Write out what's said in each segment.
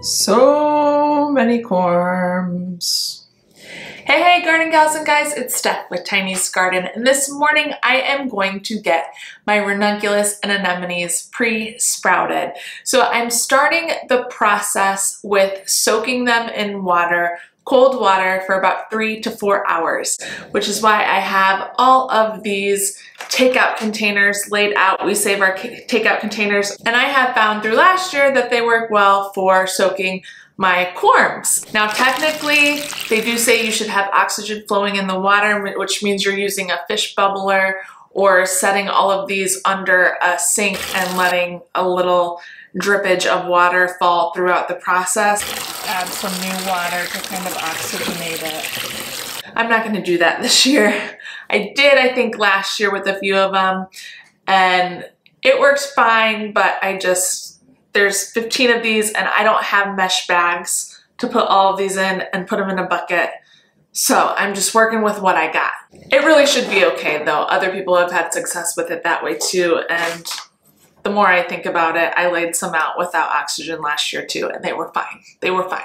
So many corms. Hey garden gals and guys, it's Steph with Tiny's Garden, and this morning I am going to get my Ranunculus Anemones pre-sprouted. So I'm starting the process with soaking them in water, cold water, for about 3 to 4 hours, which is why I have all of these takeout containers laid out. We save our takeout containers, and I have found through last year that they work well for soaking my corms. Now technically they do say you should have oxygen flowing in the water, which means you're using a fish bubbler or setting all of these under a sink and letting a little drippage of water fall throughout the process. Add some new water to kind of oxygenate it. I'm not gonna do that this year. I did, I think, last year with a few of them, and it works fine, but there's 15 of these and I don't have mesh bags to put all of these in and put them in a bucket. So I'm just working with what I got. It really should be okay though. Other people have had success with it that way too, and the more I think about it, I laid some out without oxygen last year too, and they were fine. They were fine.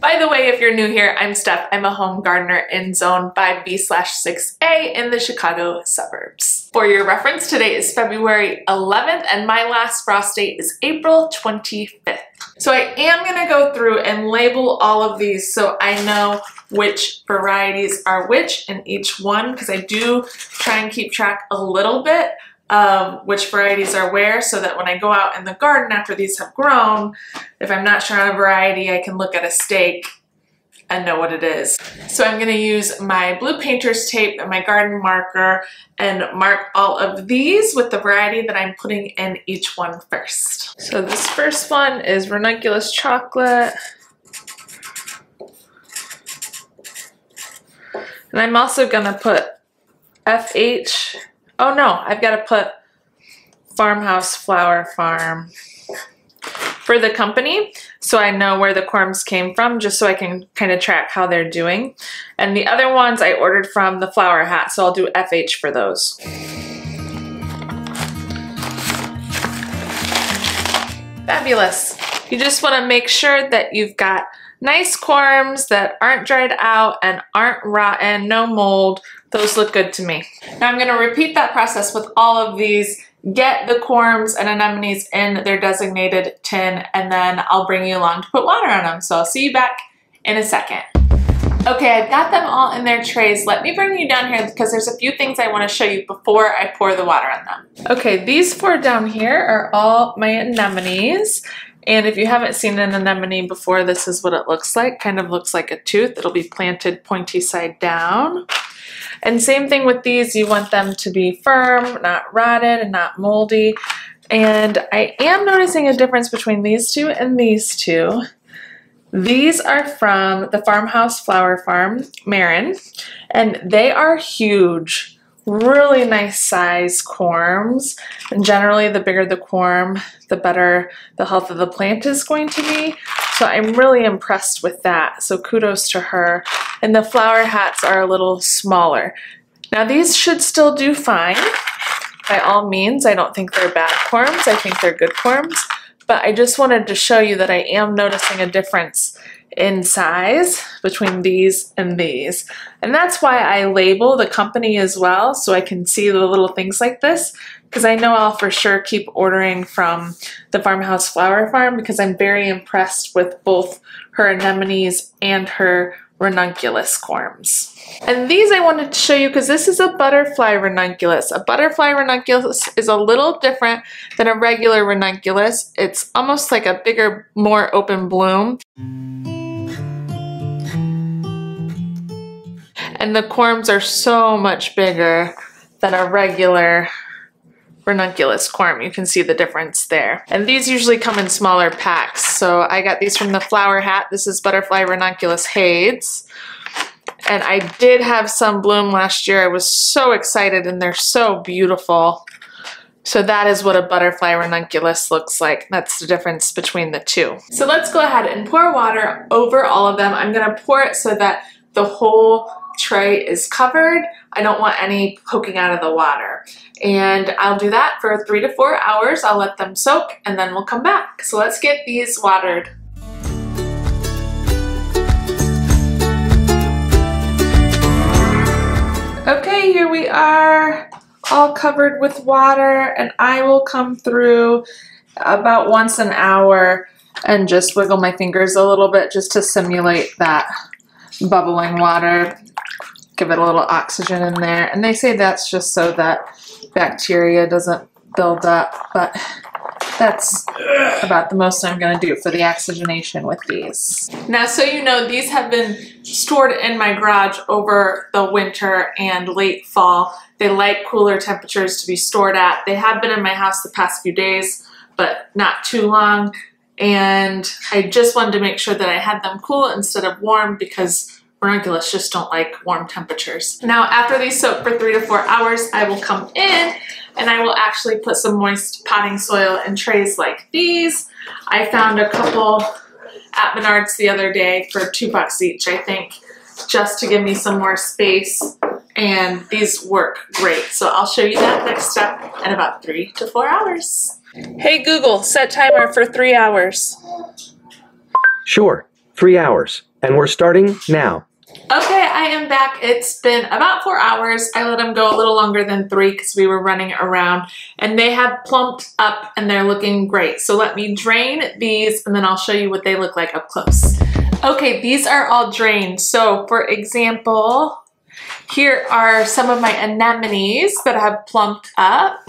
By the way, if you're new here, I'm Steph. I'm a home gardener in Zone 5B/6A in the Chicago suburbs. For your reference, today is February 11th and my last frost date is April 25th. So I am gonna go through and label all of these so I know which varieties are which in each one, because I do try and keep track a little bit of which varieties are where, so that when I go out in the garden after these have grown, if I'm not sure on a variety, I can look at a stake and know what it is. So I'm gonna use my blue painter's tape and my garden marker and mark all of these with the variety that I'm putting in each one first. So this first one is Ranunculus chocolate. And I'm also gonna put FH. Oh no, I've got to put Farmhouse Flower Farm for the company, so I know where the corms came from, just so I can kind of track how they're doing. And the other ones I ordered from the Flower Hat, so I'll do FH for those. Fabulous. You just want to make sure that you've got nice corms that aren't dried out and aren't rotten, no mold. Those look good to me. Now I'm going to repeat that process with all of these, get the corms and anemones in their designated tin, and then I'll bring you along to put water on them. So I'll see you back in a second. Okay, I've got them all in their trays. Let me bring you down here because there's a few things I want to show you before I pour the water on them. Okay, these 4 down here are all my anemones. And if you haven't seen an anemone before, this is what it looks like. Kind of looks like a tooth. It'll be planted pointy side down. And same thing with these, you want them to be firm, not rotted, and not moldy. And I am noticing a difference between these two and these two. These are from the Farmhouse Flower Farm, Marin, and they are huge. Really nice size corms, and generally the bigger the corm, the better the health of the plant is going to be. So I'm really impressed with that, so kudos to her. And the flower hats are a little smaller. Now these should still do fine. By all means, I don't think they're bad corms, I think they're good corms, but I just wanted to show you that I am noticing a difference in size between these and these. And that's why I label the company as well, so I can see the little things like this, because I know I'll for sure keep ordering from the Farmhouse Flower Farm because I'm very impressed with both her anemones and her ranunculus corms. And these I wanted to show you because this is a butterfly ranunculus. A butterfly ranunculus is a little different than a regular ranunculus. It's almost like a bigger, more open bloom. And the corms are so much bigger than a regular ranunculus corm. You can see the difference there. And these usually come in smaller packs. So I got these from the Flower Hat. This is Butterfly Ranunculus Hades. And I did have some bloom last year. I was so excited, and they're so beautiful. So that is what a butterfly ranunculus looks like. That's the difference between the two. So let's go ahead and pour water over all of them. I'm gonna pour it so that the whole tray is covered. I don't want any poking out of the water. And I'll do that for 3 to 4 hours. I'll let them soak and then we'll come back. So let's get these watered. Okay, here we are, all covered with water, and I will come through about once an hour and just wiggle my fingers a little bit just to simulate that bubbling water. Give it a little oxygen in there. And they say that's just so that bacteria doesn't build up, but that's about the most I'm going to do for the oxygenation with these. Now, so you know, these have been stored in my garage over the winter and late fall. They like cooler temperatures to be stored at. They have been in my house the past few days, but not too long. And I just wanted to make sure that I had them cool instead of warm because ranunculus just don't like warm temperatures. Now, after these soak for 3 to 4 hours, I will come in and I will actually put some moist potting soil in trays like these. I found a couple at Menards the other day for $2 each, I think, just to give me some more space. And these work great. So I'll show you that next step in about 3 to 4 hours. Hey Google, set timer for 3 hours. Sure, 3 hours. And we're starting now. Okay, I am back. It's been about 4 hours. I let them go a little longer than 3 because we were running around, and they have plumped up and they're looking great. So let me drain these and then I'll show you what they look like up close. Okay, these are all drained. So for example, here are some of my anemones that have plumped up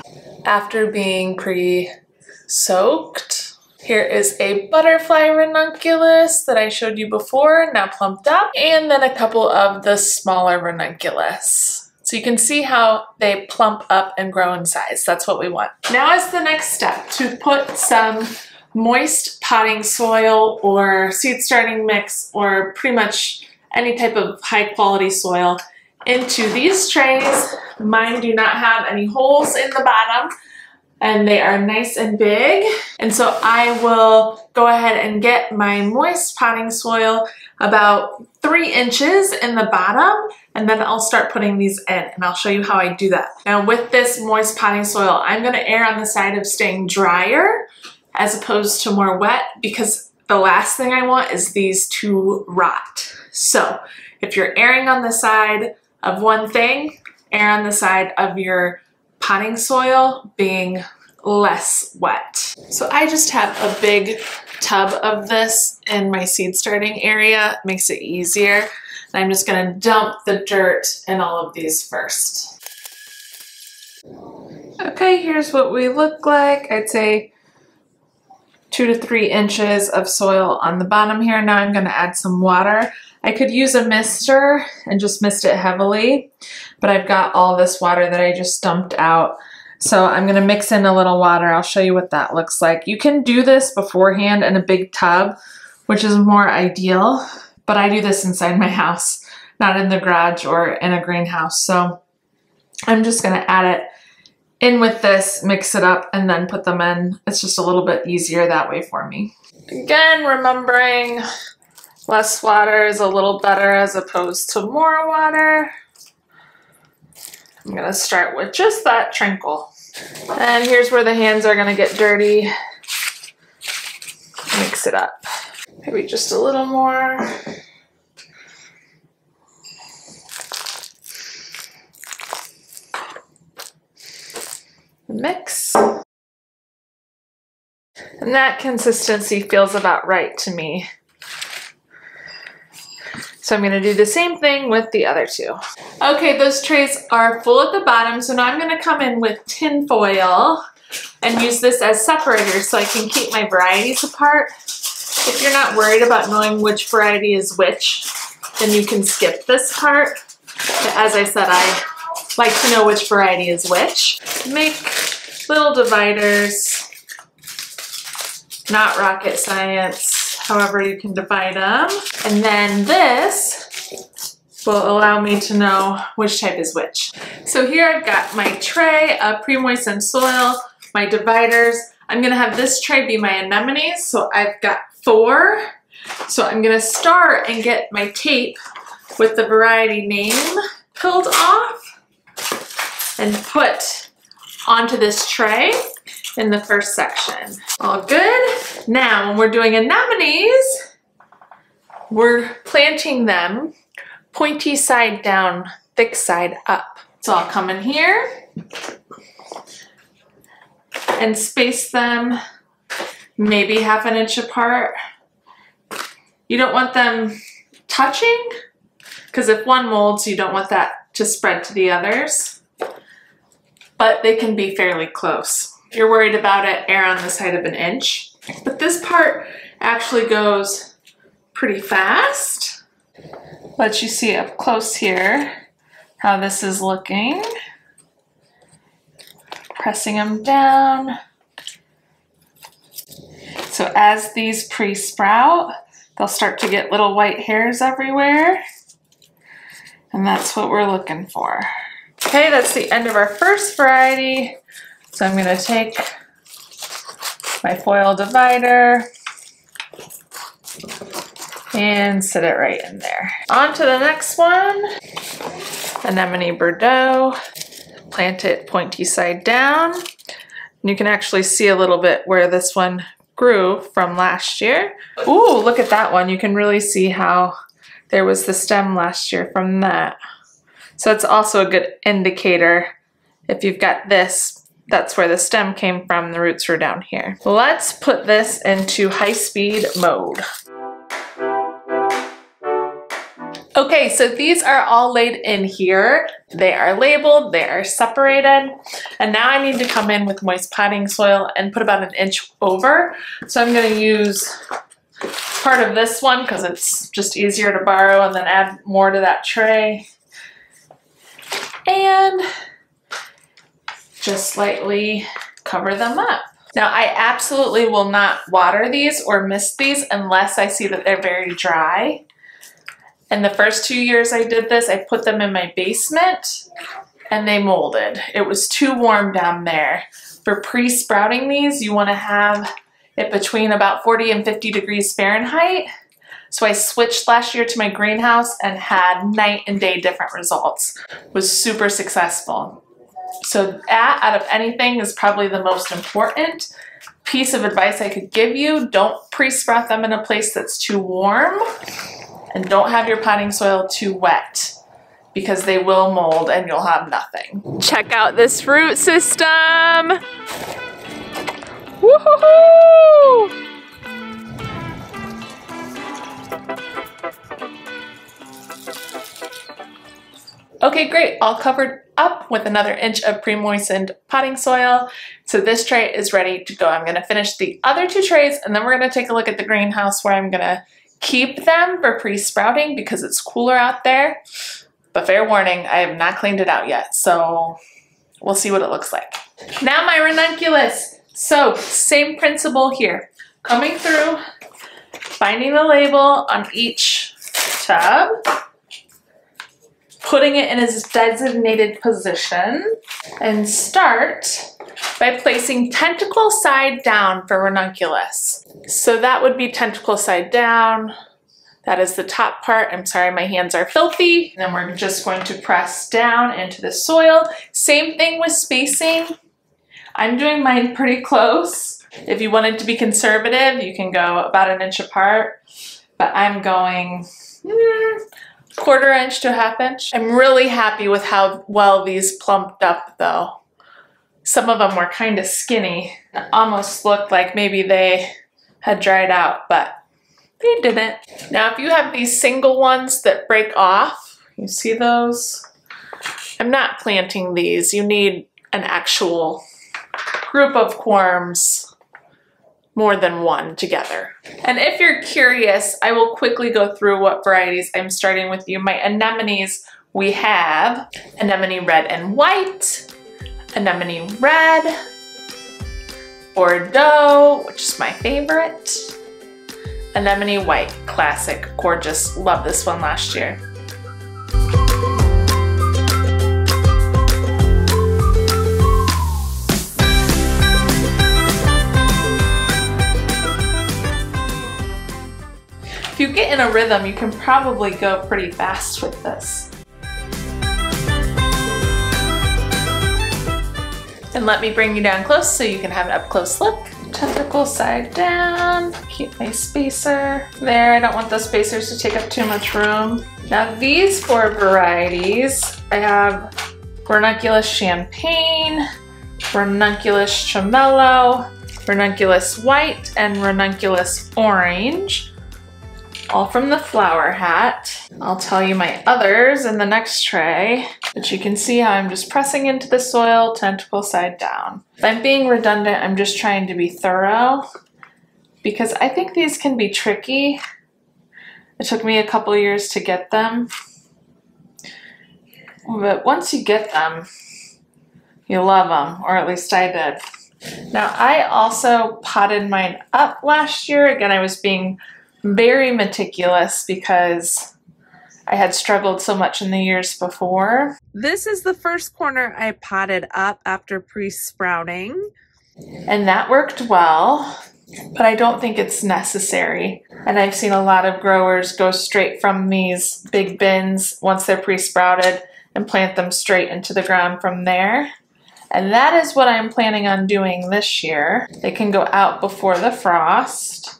after being pre-soaked. Here is a butterfly ranunculus that I showed you before, now plumped up, and then a couple of the smaller ranunculus. So you can see how they plump up and grow in size. That's what we want. Now is the next step, to put some moist potting soil or seed starting mix or pretty much any type of high quality soil into these trays. Mine do not have any holes in the bottom, and they are nice and big. And so I will go ahead and get my moist potting soil about 3 inches in the bottom, and then I'll start putting these in, and I'll show you how I do that. Now with this moist potting soil, I'm gonna err on the side of staying drier as opposed to more wet, because the last thing I want is these to rot. So if you're erring on the side of one thing, err on the side of your potting soil being less wet. So I just have a big tub of this in my seed starting area. It makes it easier. And I'm just gonna dump the dirt in all of these first. Okay, here's what we look like. I'd say 2 to 3 inches of soil on the bottom here. Now I'm gonna add some water. I could use a mister and just mist it heavily, but I've got all this water that I just dumped out. So I'm gonna mix in a little water. I'll show you what that looks like. You can do this beforehand in a big tub, which is more ideal, but I do this inside my house, not in the garage or in a greenhouse. So I'm just gonna add it in with this, mix it up, and then put them in. It's just a little bit easier that way for me. Again, remembering less water is a little better as opposed to more water. I'm gonna start with just that trinkle. And here's where the hands are gonna get dirty. Mix it up. Maybe just a little more. Mix. And that consistency feels about right to me. So I'm gonna do the same thing with the other 2. Okay, those trays are full at the bottom, so now I'm gonna come in with tin foil and use this as separators so I can keep my varieties apart. If you're not worried about knowing which variety is which, then you can skip this part. But as I said, I like to know which variety is which. Make little dividers, not rocket science. However you can divide them. And then this will allow me to know which type is which. So here I've got my tray of pre-moistened soil, my dividers. I'm gonna have this tray be my anemones, so I've got 4. So I'm gonna start and get my tape with the variety name peeled off and put onto this tray in the first section. All good. Now, when we're doing anemones, we're planting them pointy side down, thick side up. So I'll come in here and space them maybe 1/2 inch apart. You don't want them touching, because if one molds, you don't want that to spread to the others, but they can be fairly close. If you're worried about it, err on the side of 1 inch. But this part actually goes pretty fast. Let you see up close here how this is looking. Pressing them down. So as these pre-sprout, they'll start to get little white hairs everywhere. And that's what we're looking for. Okay, that's the end of our first variety. So I'm gonna take my foil divider and set it right in there. On to the next one. Anemone Bordeaux. Plant it pointy side down. And you can actually see a little bit where this one grew from last year. Ooh, look at that one. You can really see how there was the stem last year from that. So it's also a good indicator. If you've got this, that's where the stem came from. The roots were down here. Let's put this into high-speed mode. Okay, so these are all laid in here. They are labeled, they are separated, and now I need to come in with moist potting soil and put about 1 inch over. So I'm gonna use part of this one because it's just easier to borrow, and then add more to that tray. And just lightly cover them up. Now I absolutely will not water these or mist these unless I see that they're very dry. And the first 2 years I did this, I put them in my basement and they molded. It was too warm down there. For pre-sprouting these, you want to have it between about 40 and 50 degrees Fahrenheit. So I switched last year to my greenhouse and had night and day different results. It was super successful. So that, out of anything, is probably the most important piece of advice I could give you. Don't pre-sprout them in a place that's too warm. And don't have your potting soil too wet, because they will mold and you'll have nothing. Check out this root system. Woohoo! Okay, great. All covered up with another inch of pre-moistened potting soil. So this tray is ready to go. I'm gonna finish the other 2 trays, and then we're gonna take a look at the greenhouse where I'm gonna keep them for pre-sprouting because it's cooler out there. But fair warning, I have not cleaned it out yet, so we'll see what it looks like. Now my ranunculus. So same principle here. Coming through, finding the label on each tub, putting it in its designated position, and start by placing tentacle side down for ranunculus. So that would be tentacle side down. That is the top part. I'm sorry, my hands are filthy. And then we're just going to press down into the soil. Same thing with spacing. I'm doing mine pretty close. If you wanted to be conservative, you can go about 1 inch apart, but I'm going 1/4 inch to 1/2 inch. I'm really happy with how well these plumped up though. Some of them were kind of skinny. It almost looked like maybe they had dried out, but they didn't. Now, if you have these single ones that break off, you see those? I'm not planting these. You need an actual group of corms, more than one together. And if you're curious, I will quickly go through what varieties I'm starting with you. My anemones, we have anemone red and white, anemone red, Bordeaux, which is my favorite, anemone white, classic, gorgeous, love this one last year. If you get in a rhythm, you can probably go pretty fast with this. And let me bring you down close so you can have an up close look. Tentacle side down, keep my spacer there. I don't want those spacers to take up too much room. Now these 4 varieties, I have Ranunculus champagne, Ranunculus tremolo, Ranunculus white, and Ranunculus orange, all from the flower hat. I'll tell you my others in the next tray, but you can see how I'm just pressing into the soil, tentacle side down. If I'm being redundant, I'm just trying to be thorough because I think these can be tricky. It took me a couple years to get them, but once you get them, you love them, or at least I did. Now I also potted mine up last year. Again, I was being very meticulous because I had struggled so much in the years before. This is the first corner I potted up after pre-sprouting, and that worked well, but I don't think it's necessary. And I've seen a lot of growers go straight from these big bins once they're pre-sprouted and plant them straight into the ground from there. And that is what I'm planning on doing this year. They can go out before the frost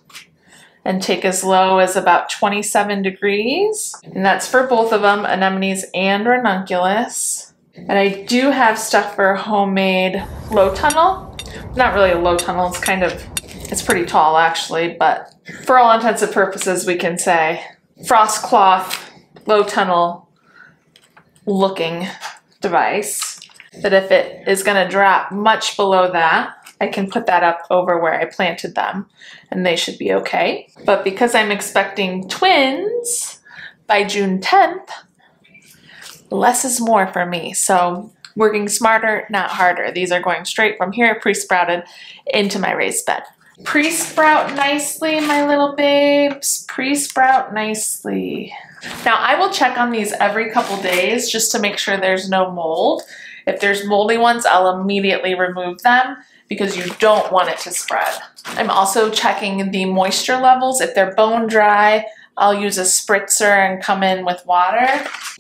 and take as low as about 27 degrees. And that's for both of them, anemones and ranunculus. And I do have stuff for a homemade low tunnel. Not really a low tunnel, it's pretty tall actually, but for all intents and purposes we can say frost cloth, low tunnel looking device. That if it is gonna drop much below that, I can put that up over where I planted them and they should be okay. But because I'm expecting twins by June 10th, less is more for me. So working smarter, not harder. These are going straight from here, pre-sprouted, into my raised bed. Pre-sprout nicely, my little babes. Pre-sprout nicely. Now I will check on these every couple days just to make sure there's no mold. If there's moldy ones, I'll immediately remove them because you don't want it to spread. I'm also checking the moisture levels. If they're bone dry, I'll use a spritzer and come in with water.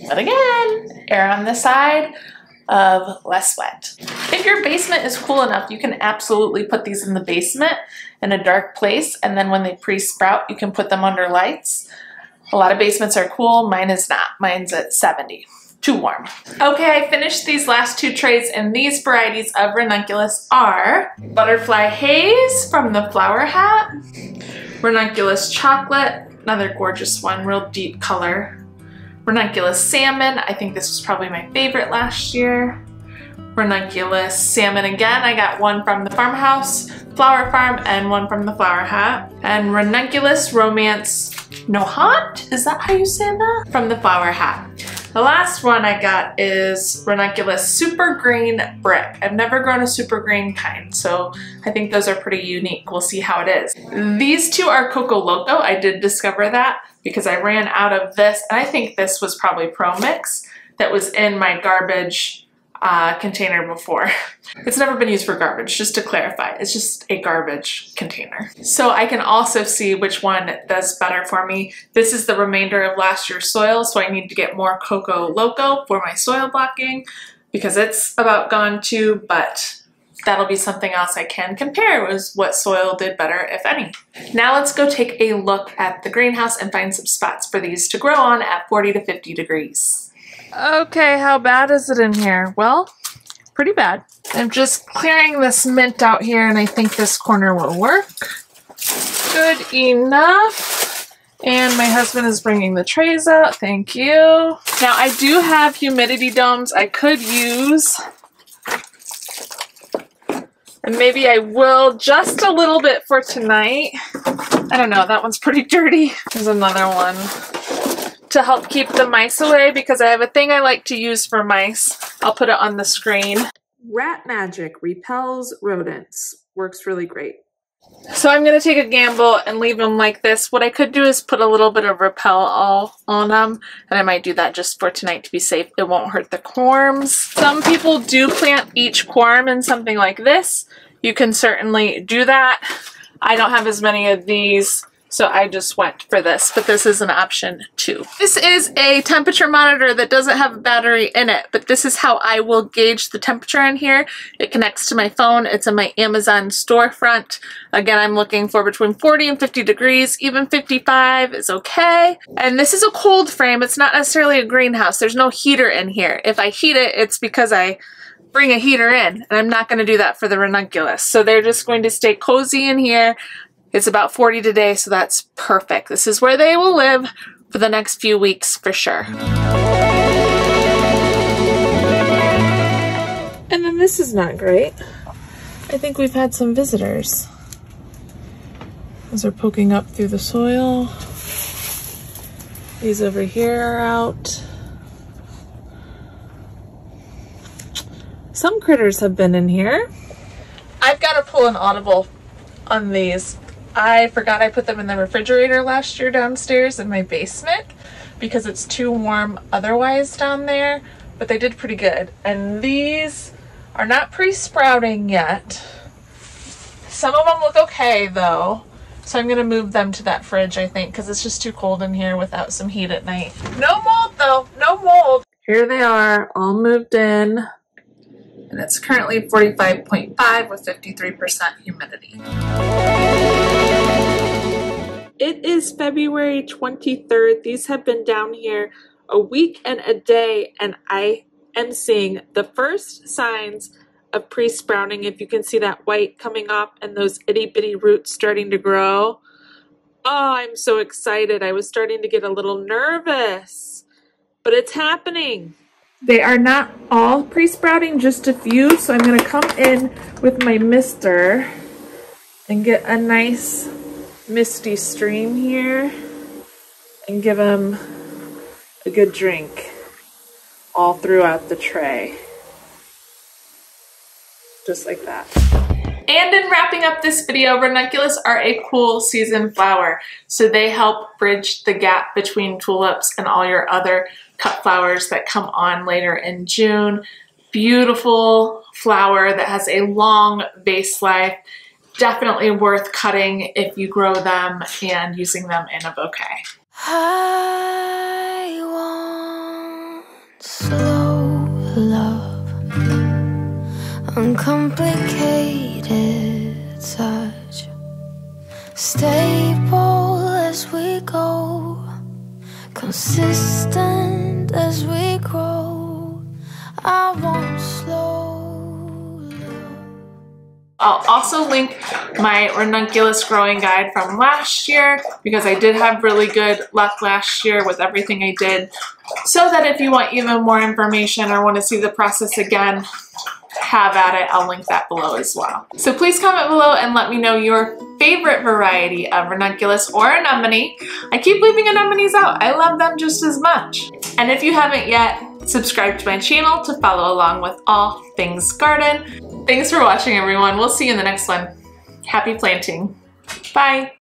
But again, err on the side of less wet. If your basement is cool enough, you can absolutely put these in the basement in a dark place, and then when they pre-sprout, you can put them under lights. A lot of basements are cool, mine is not. Mine's at 70. Too warm. Okay, I finished these last 2 trays, and these varieties of ranunculus are Butterfly Haze from the Flower Hat, Ranunculus Chocolate, another gorgeous one, real deep color, Ranunculus Salmon, I think this was probably my favorite last year, Ranunculus Salmon again, I got one from the farmhouse, Flower Farm, and one from the Flower Hat, and Ranunculus Romance Nohant, is that how you say that? From the Flower Hat. The last one I got is Ranunculus Super Green Brick. I've never grown a super green kind, so I think those are pretty unique. We'll see how it is. These 2 are Coco Loco. I did discover that because I ran out of this, and I think this was probably Pro Mix that was in my garbage container before. It's never been used for garbage, just to clarify. It's just a garbage container. So I can also see which one does better for me. This is the remainder of last year's soil, so I need to get more Coco Loco for my soil blocking because it's about gone too, but that'll be something else I can compare with what soil did better, if any. Now let's go take a look at the greenhouse and find some spots for these to grow on at 40 to 50 degrees. Okay, how bad is it in here? Well, pretty bad. I'm just clearing this mint out here and I think this corner will work. Good enough. And my husband is bringing the trays out, thank you. Now I do have humidity domes I could use. And maybe I will just a little bit for tonight. I don't know, that one's pretty dirty. There's another one. To help keep the mice away because I have a thing I like to use for mice. I'll put it on the screen. Rat Magic repels rodents. Works really great. So I'm going to take a gamble and leave them like this. What I could do is put a little bit of repel all on them, and I might do that just for tonight to be safe. It won't hurt the corms. Some people do plant each corm in something like this. You can certainly do that. I don't have as many of these So I just went for this, but this is an option too. This is a temperature monitor that doesn't have a battery in it, but this is how I will gauge the temperature in here. It connects to my phone. It's in my Amazon storefront. Again, I'm looking for between 40 and 50 degrees. Even 55 is okay. And this is a cold frame. It's not necessarily a greenhouse. There's no heater in here. If I heat it, it's because I bring a heater in, and I'm not going to do that for the ranunculus. So they're just going to stay cozy in here. It's about 40 today, so that's perfect. This is where they will live for the next few weeks for sure. And then this is not great. I think we've had some visitors. Those are poking up through the soil. These over here are out. Some critters have been in here. I've got to pull an audible on these. I forgot I put them in the refrigerator last year downstairs in my basement because it's too warm otherwise down there, but they did pretty good. And these are not pre-sprouting yet. Some of them look okay though, so I'm gonna move them to that fridge, I think, because it's just too cold in here without some heat at night. No mold though, no mold. Here they are, all moved in, and it's currently 45.5 with 53% humidity. It is February 23rd. These have been down here a week and a day, and I am seeing the first signs of pre-sprouting. If you can see that white coming up and those itty bitty roots starting to grow. Oh, I'm so excited. I was starting to get a little nervous, but it's happening. They are not all pre-sprouting, just a few. So I'm gonna come in with my mister and get a nice misty stream here and give them a good drink all throughout the tray. Just like that. And in wrapping up this video, ranunculus are a cool season flower. So they help bridge the gap between tulips and all your other cut flowers that come on later in June. Beautiful flower that has a long vase life. Definitely worth cutting if you grow them and using them in a bouquet. I want slow love, uncomplicated touch, stable as we go, consistent as we grow. I want slow. I'll also link my ranunculus growing guide from last year because I did have really good luck last year with everything I did. So that if you want even more information or want to see the process again, have at it. I'll link that below as well. So please comment below and let me know your favorite variety of ranunculus or anemone. I keep leaving anemones out. I love them just as much. And if you haven't yet, subscribe to my channel to follow along with all things garden. Thanks for watching, everyone. We'll see you in the next one. Happy planting. Bye.